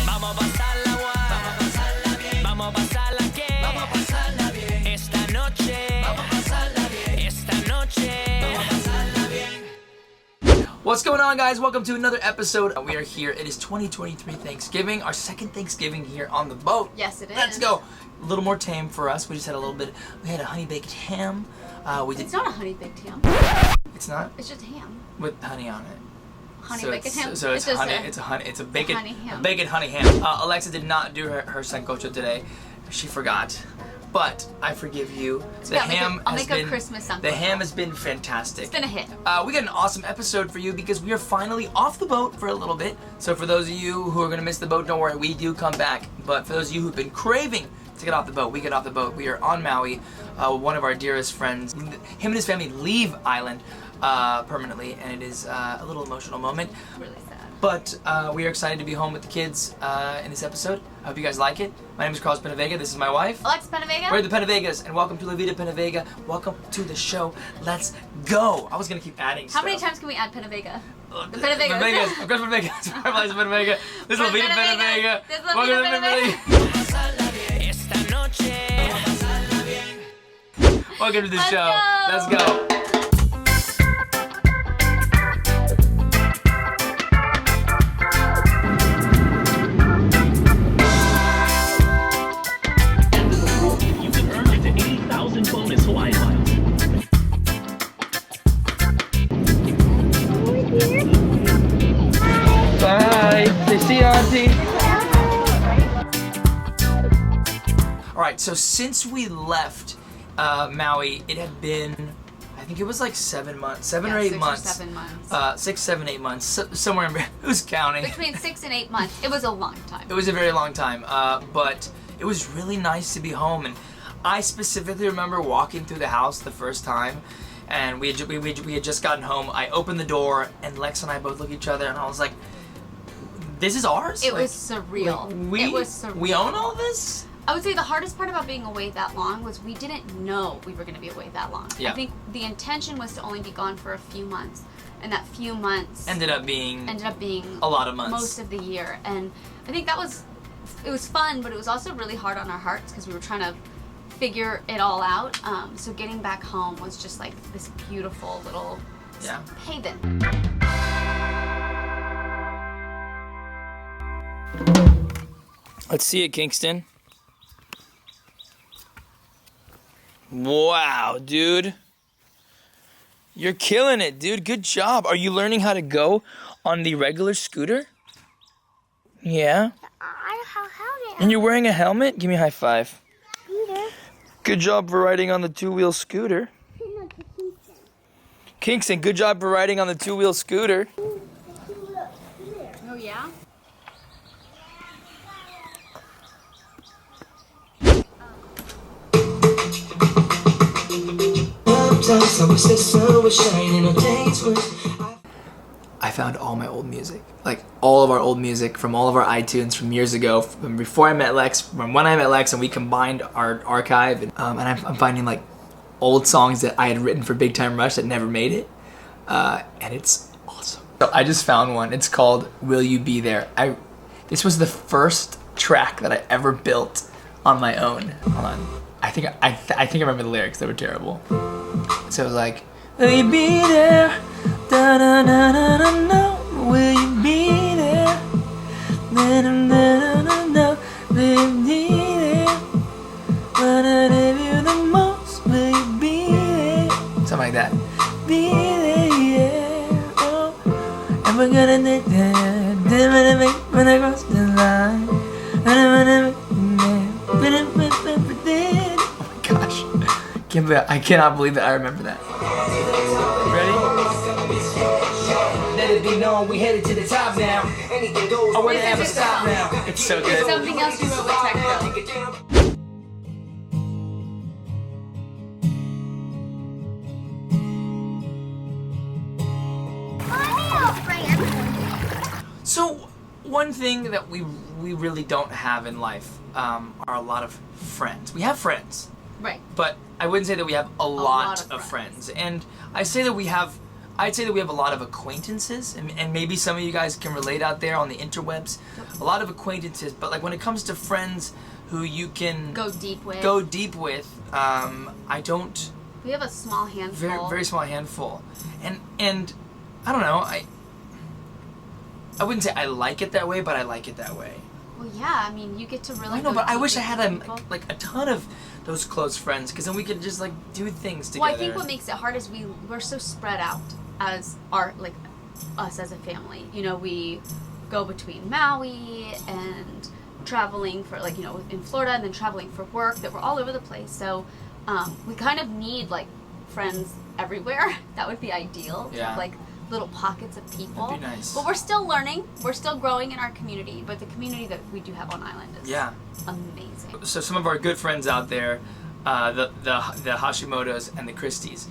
Vamos a pasarla guay. Vamos a pasarla que. Vamos a pasarla bien. Esta noche. Vamos a pasarla bien. Esta noche. Vamos a pasarla bien. What's going on, guys? Welcome to another episode. We are here. It is 2023 Thanksgiving, our second Thanksgiving here on the boat. Yes, it is. Let's go. A little more tame for us. We just had a little bit. We had a honey baked ham. It's not a honey baked ham. It's not. It's just ham. With honey on it. Honey baked ham. So it's just honey. It's a bacon. honey ham. A bacon honey ham. Alexa did not do her sancocho today. She forgot. But I forgive you. I'll make a Christmas sancocho. The ham has been fantastic. It's been a hit. We got an awesome episode for you because we are finally off the boat for a little bit. So for those of you who are gonna miss the boat, don't worry, we do come back. But for those of you who've been craving to get off the boat, we get off the boat. We are on Maui. One of our dearest friends, him and his family leave island permanently, and it is a little emotional moment. Really sad. But we are excited to be home with the kids in this episode. I hope you guys like it. My name is Carlos Penavega. This is my wife. Alex Penavega. We're the Penavegas, and welcome to La Vida Penavega. Welcome to the show. Let's go. I was gonna keep adding stuff. How many times can we add Penavega? The Penavegas. Penavegas. Of course, Penavegas. Fireplace Penavega. This is La Vida Penavega. This is La Vida Penavega. Welcome to the show. Let's go. See you, Auntie. Alright, so since we left Maui, it had been, I think it was like 7 months, 7 or 8 months. 6 or 7 months. 6, 7, 8 months, somewhere in who's counting? Between 6 and 8 months. It was a long time. It was a very long time, but it was really nice to be home. And I specifically remember walking through the house the first time, and we had just gotten home. I opened the door, and Lex and I both looked at each other, and I was like, this is ours? It was surreal. It was surreal. We own all this? I would say the hardest part about being away that long was we didn't know we were going to be away that long. Yeah. I think the intention was to only be gone for a few months, and that few months ended up being a lot of months, most of the year. And I think it was fun, but it was also really hard on our hearts because we were trying to figure it all out. So getting back home was just like this beautiful little haven. Let's see it, Kingston. Wow, dude. You're killing it, dude. Good job. Are you learning how to go on the regular scooter? Yeah? I don't have a helmet. And you're wearing a helmet? Give me a high five. Scooter. Good job for riding on the two-wheel scooter. Kingston, good job for riding on the two-wheel scooter. Oh, yeah? I found all my old music, like all of our old music from all of our iTunes from years ago, from before I met Lex, from when I met Lex, and we combined our archive. And I'm finding like old songs that I had written for Big Time Rush that never made it, and it's awesome. So I just found one. It's called "Will You Be There." This was the first track that I ever built on my own. Hold on. I think I remember the lyrics. They were terrible. So it was like, will you be there? Da da da da da da. Will you be there? Da da da da da. Will you be there? What I love you the most? Will you be there? Something like that. Be there, yeah. Oh, and we're gonna do that. When I cross the line. Oh my gosh. I cannot believe that I remember that. Ready? Let it be known we headed to the top now. Anything goes. I wanna have a stop now. It's so good. It's something else you wrote with Tech. So one thing that we really don't have in life are a lot of friends. We have friends. Right. But I wouldn't say that we have a lot of friends. And I say that we have I'd say that we have a lot of acquaintances, and maybe some of you guys can relate out there on the interwebs. A lot of acquaintances, but like when it comes to friends who you can Go deep with. I don't. We have a small handful. Very small handful, and I don't know. I wouldn't say I like it that way, but I like it that way. Well, yeah. I mean, you get to really. I know, go but I deep wish I with had people. like a ton of those close friends, because then we could just like do things together. Well, I think what makes it hard is we're so spread out as us as a family. You know, we go between Maui and traveling for in Florida, and then traveling for work, that we're all over the place. So we kind of need like friends everywhere. That would be ideal. Yeah. Like little pockets of people. That'd be nice. But we're still learning. We're still growing in our community. But the community that we do have on island is amazing. So some of our good friends out there, the Hashimoto's and the Christies,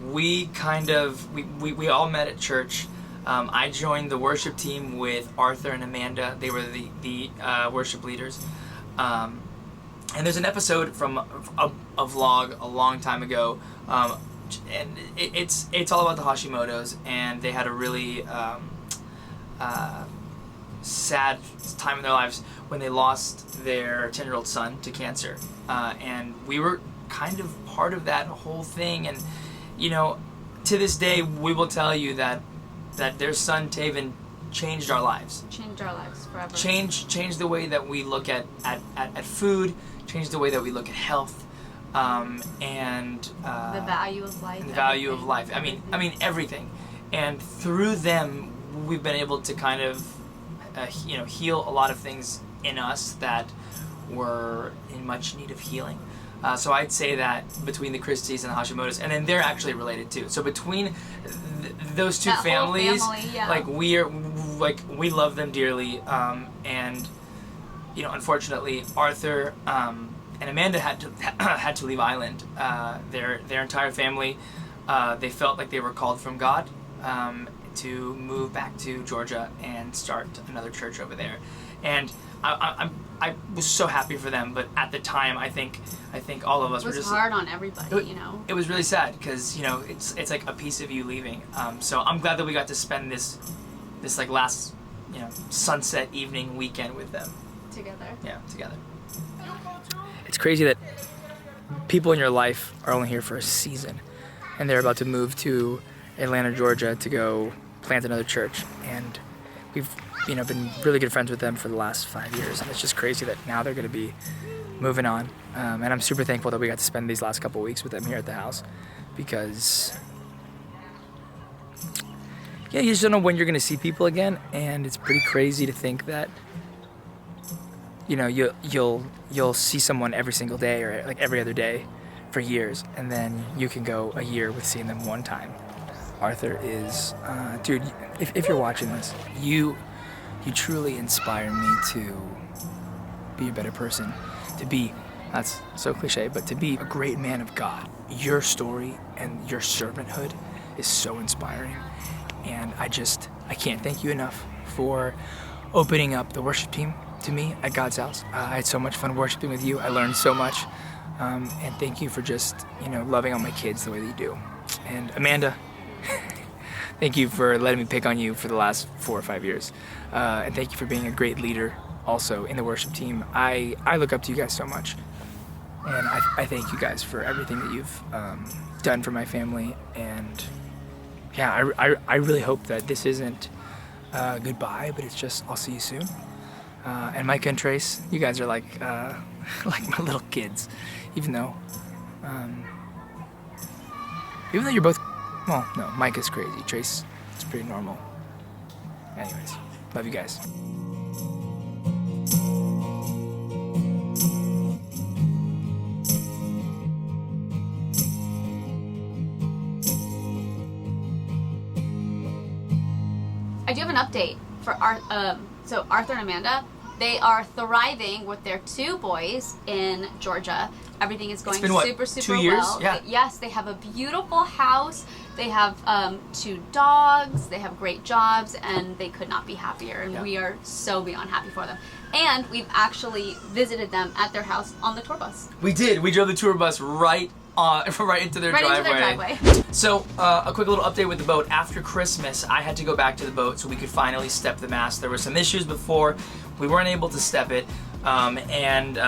we all met at church. I joined the worship team with Arthur and Amanda. They were the worship leaders. And there's an episode from a vlog a long time ago, and it's all about the Hashimoto's, and they had a really sad time in their lives when they lost their 10-year-old son to cancer, and we were kind of part of that whole thing. And to this day we will tell you that their son Taven changed our lives. Changed our lives forever. Changed the way that we look at food, changed the way that we look at health, and the value of life. And the value of life. I mean everything. And through them, we've been able to kind of, heal a lot of things in us that were in much need of healing. So I'd say that between the Christies and the Hashimoto's, and then they're actually related too. So between those two That whole families, family, yeah. like we love them dearly, and unfortunately Arthur and Amanda had to leave island. Their entire family, they felt like they were called from God to move back to Georgia and start another church over there. And I was so happy for them, but at the time I think all of us were just. It was hard on everybody, It was really sad because it's like a piece of you leaving. So I'm glad that we got to spend this like last sunset evening weekend with them. Together. Yeah, together. It's crazy that people in your life are only here for a season, and they're about to move to Atlanta, Georgia, to go plant another church. And we've been really good friends with them for the last 5 years, and it's just crazy that now they're going to be moving on. And I'm super thankful that we got to spend these last couple weeks with them here at the house, because you just don't know when you're going to see people again, and it's pretty crazy to think that you'll see someone every single day or like every other day for years, and then you can go a year with seeing them one time. Arthur is, dude, if you're watching this, you truly inspire me to be a better person, to be, that's so cliche, but to be a great man of God. Your story and your servanthood is so inspiring, and I can't thank you enough for opening up the worship team to me at God's house. I had so much fun worshiping with you. I learned so much, and thank you for just loving on my kids the way that you do. And Amanda, thank you for letting me pick on you for the last 4 or 5 years, and thank you for being a great leader also in the worship team. I look up to you guys so much, and I thank you guys for everything that you've done for my family. And yeah, I really hope that this isn't goodbye, but it's just I'll see you soon. And Micah and Trace, you guys are like my little kids, even though you're both, well, no, Micah's crazy, Trace is pretty normal. Anyways, love you guys. I do have an update for Arthur and Amanda. They are thriving with their 2 boys in Georgia. Everything is going It's been, what, super 2 years? well. Yeah. Yes, they have a beautiful house. They have 2 dogs. They have great jobs, and they could not be happier. And we are so beyond happy for them. And we've actually visited them at their house on the tour bus. We did. We drove the tour bus right right into their driveway. So, a quick little update with the boat. After Christmas, I had to go back to the boat so we could finally step the mast. There were some issues before. We weren't able to step it, and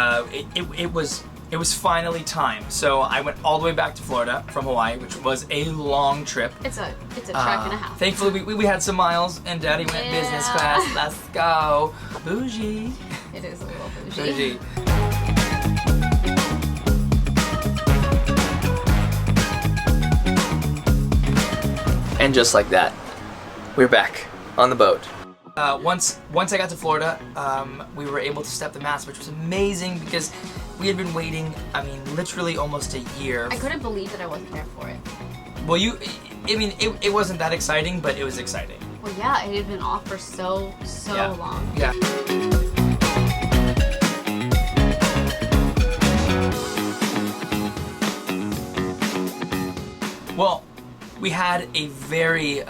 it was finally time. So I went all the way back to Florida from Hawaii, which was a long trip. It's a trek and a half. Thankfully, we had some miles, and Daddy went business class. Let's go. Bougie. It is a little bougie. And just like that, we're back on the boat. Once I got to Florida, we were able to step the mast, which was amazing because we had been waiting, I mean, literally almost a year. I couldn't believe that I wasn't there for it. Well, it wasn't that exciting, but it was exciting. Well, yeah, it had been off for so long. Yeah. Well, we had a very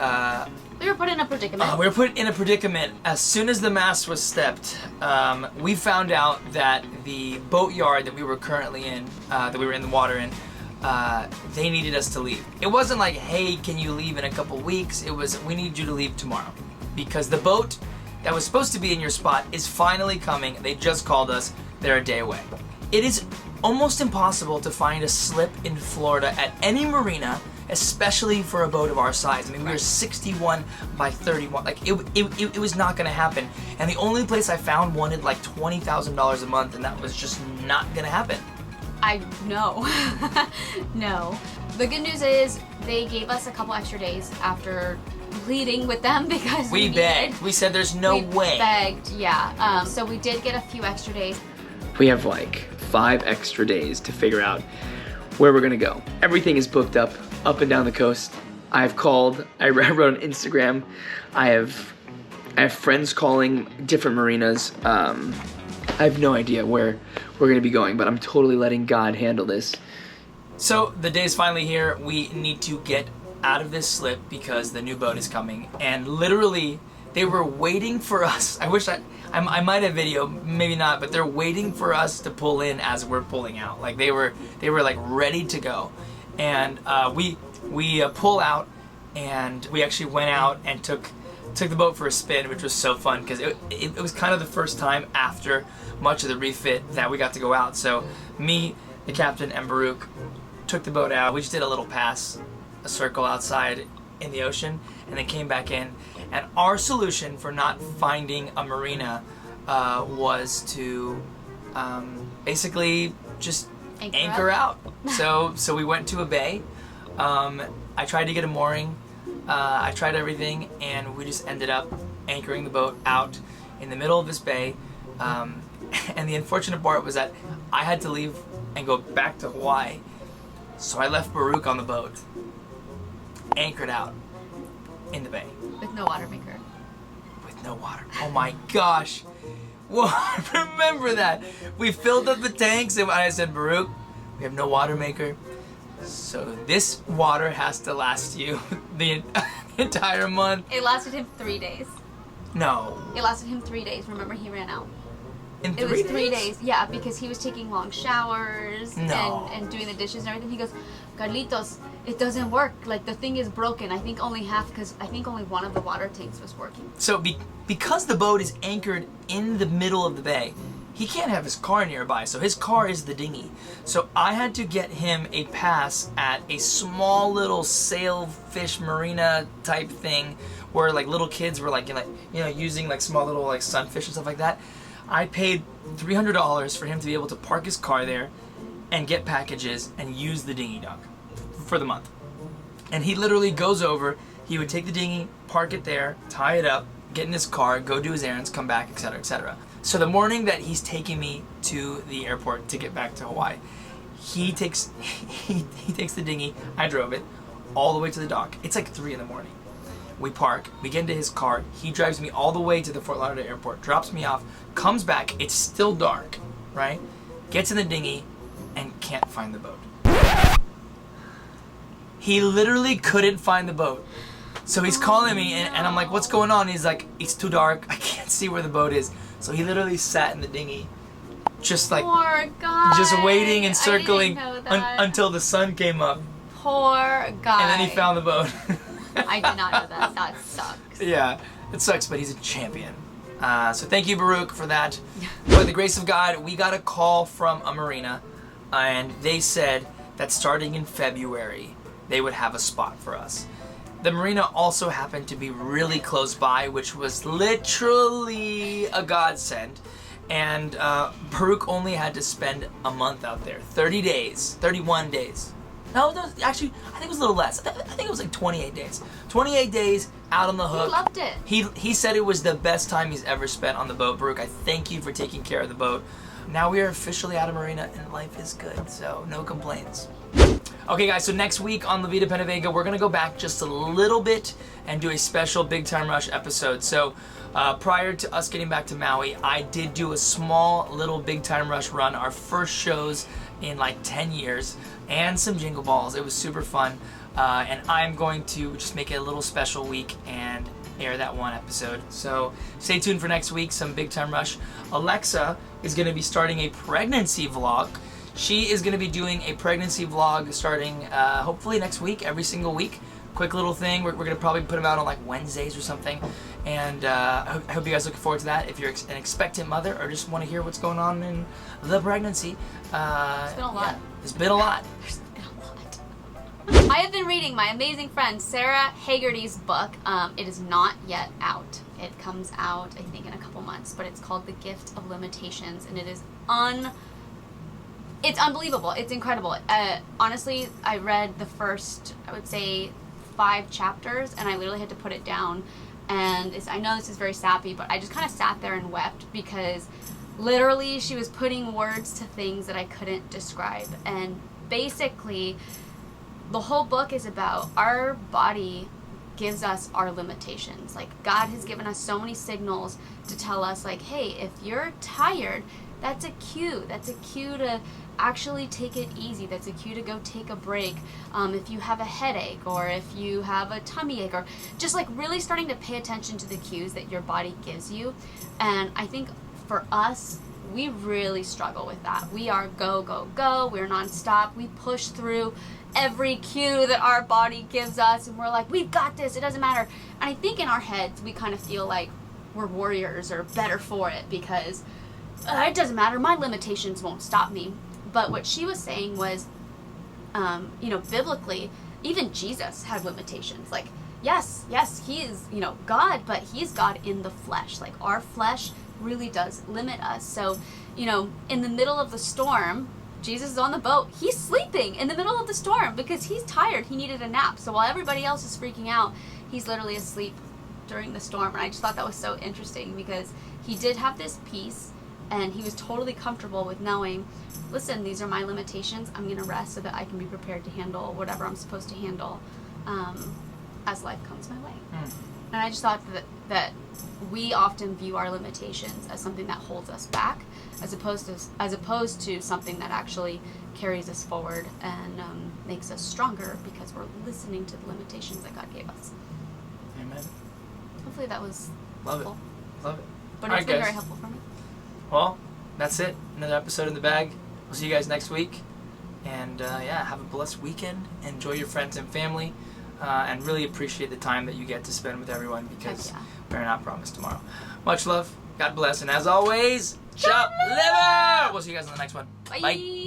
We were put in a predicament. we were put in a predicament as soon as the mast was stepped. We found out that the boat yard that we were currently in, that we were in the water in, they needed us to leave. It wasn't like, hey, can you leave in a couple weeks? It was, we need you to leave tomorrow. Because the boat that was supposed to be in your spot is finally coming. They just called us. They're a day away. It is almost impossible to find a slip in Florida at any marina, especially for a boat of our size. I mean, we were 61 by 31. Like, it was not gonna happen. And the only place I found wanted like $20,000 a month, and that was just not gonna happen. No. No. The good news is they gave us a couple extra days after pleading with them because we begged. We said there's no way. We begged, yeah. So we did get a few extra days. We have like 5 extra days to figure out where we're gonna go. Everything is booked up and down the coast. I've called, I wrote on Instagram. I have friends calling different marinas. I have no idea where we're gonna be going, but I'm totally letting God handle this. So the day's finally here. We need to get out of this slip because the new boat is coming, and literally they were waiting for us. I wish I might have video, maybe not, but they're waiting for us to pull in as we're pulling out. Like they were like ready to go, and we pull out, and we actually went out and took the boat for a spin, which was so fun because it was kind of the first time after much of the refit that we got to go out. So me, the captain, and Baruch took the boat out. We just did a little pass, a circle outside in the ocean, and then came back in. And our solution for not finding a marina was to basically just anchor out. So we went to a bay. I tried to get a mooring. I tried everything, and we just ended up anchoring the boat out in the middle of this bay. And the unfortunate part was that I had to leave and go back to Hawaii. So I left Baruch on the boat, anchored out in the bay. With no water maker. With no water. Oh my gosh. Well, remember that. We filled up the tanks, and I said, Baruch, we have no water maker. So this water has to last you the entire month. It lasted him 3 days. No. It lasted him 3 days. Remember, he ran out. In 3 It was days? 3 days, yeah, because he was taking long showers No. and doing the dishes and everything. He goes, Carlitos, it doesn't work. Like, the thing is broken. I think only half, because I think only one of the water tanks was working. So because the boat is anchored in the middle of the bay, he can't have his car nearby, so his car is the dinghy. So I had to get him a pass at a small little sailfish marina type thing where like little kids were like using like small little like sunfish and stuff like that. I paid $300 for him to be able to park his car there and get packages and use the dinghy dock for the month. And he literally goes over, he would take the dinghy, park it there, tie it up, get in his car, go do his errands, come back, etc., etc. So the morning that he's taking me to the airport to get back to Hawaii, he takes the dinghy, I drove it, all the way to the dock. It's like 3 in the morning. We park, we get into his car, he drives me all the way to the Fort Lauderdale airport, drops me off, comes back, it's still dark, right? Gets in the dinghy and can't find the boat. He literally couldn't find the boat. So he's calling me and I'm like, what's going on? He's like, it's too dark, I can't see where the boat is. So he literally sat in the dinghy just like Poor guy. just waiting and circling I didn't know that. until the sun came up, Poor guy. and then he found the boat. I did not know that. That sucks. Yeah, it sucks, but he's a champion. So thank you, Baruch, for that. By the grace of God, we got a call from a marina, and they said that starting in February, they would have a spot for us. The marina also happened to be really close by, which was literally a godsend. And Baruch only had to spend a month out there, 31 days. No, actually, I think it was a little less. I think it was like 28 days. 28 days out on the hook. He loved it. He said it was the best time he's ever spent on the boat. Baruch, I thank you for taking care of the boat. Now we are officially out of marina and life is good, so no complaints. Okay guys, so next week on La Vida Penavega, we're gonna go back just a little bit and do a special Big Time Rush episode. So prior to us getting back to Maui, I did do a small little Big Time Rush run, our first shows in like 10 years, and some Jingle Balls. It was super fun. And I'm going to just make it a little special week and air that one episode. So stay tuned for next week, some Big Time Rush. Alexa is going to be starting a pregnancy vlog. She is going to be doing a pregnancy vlog starting hopefully next week, every single week. Quick little thing. We're going to probably put them out on like Wednesdays or something. And I hope you guys are looking forward to that. If you're an expectant mother or just want to hear what's going on in the pregnancy. It's been a lot. Yeah, it's been a lot. There's been a lot. I have been reading my amazing friend Sarah Haggerty's book. It is not yet out. It comes out, I think, in a couple months, but it's called The Gift of Limitations, and it is it's unbelievable. It's incredible. Honestly, I read the first, I would say, 5 chapters, and I literally had to put it down. And I know this is very sappy, but I just kind of sat there and wept because literally she was putting words to things that I couldn't describe. And basically, the whole book is about our body gives us our limitations. Like, God has given us so many signals to tell us, like, hey, if you're tired, that's a cue. That's a cue to actually take it easy. That's a cue to go take a break. If you have a headache or if you have a tummy ache, or just like really starting to pay attention to the cues that your body gives you. And I think for us, we really struggle with that. We are go, go, go. We're nonstop. We push through every cue that our body gives us, and we're like, we've got this. It doesn't matter. And I think in our heads, we kind of feel like we're warriors or better for it because it doesn't matter. My limitations won't stop me. But what she was saying was, biblically, even Jesus had limitations. Like, yes, he is, God, but he's God in the flesh. Like, our flesh really does limit us. So, in the middle of the storm, Jesus is on the boat. He's sleeping in the middle of the storm because he's tired. He needed a nap. So while everybody else is freaking out, he's literally asleep during the storm. And I just thought that was so interesting because he did have this peace, and he was totally comfortable with knowing, listen, these are my limitations. I'm going to rest so that I can be prepared to handle whatever I'm supposed to handle as life comes my way. And I just thought that we often view our limitations as something that holds us back, as opposed to something that actually carries us forward and makes us stronger because we're listening to the limitations that God gave us. Amen. Hopefully that was Love helpful. it. Love it. But All it's right, been guys. very helpful for me. Well, that's it. Another episode in the bag. We'll see you guys next week. And have a blessed weekend. Enjoy your friends and family. And really appreciate the time that you get to spend with everyone because we're not promised tomorrow. Much love. God bless. And as always, chop liver! We'll see you guys on the next one. Bye. Bye.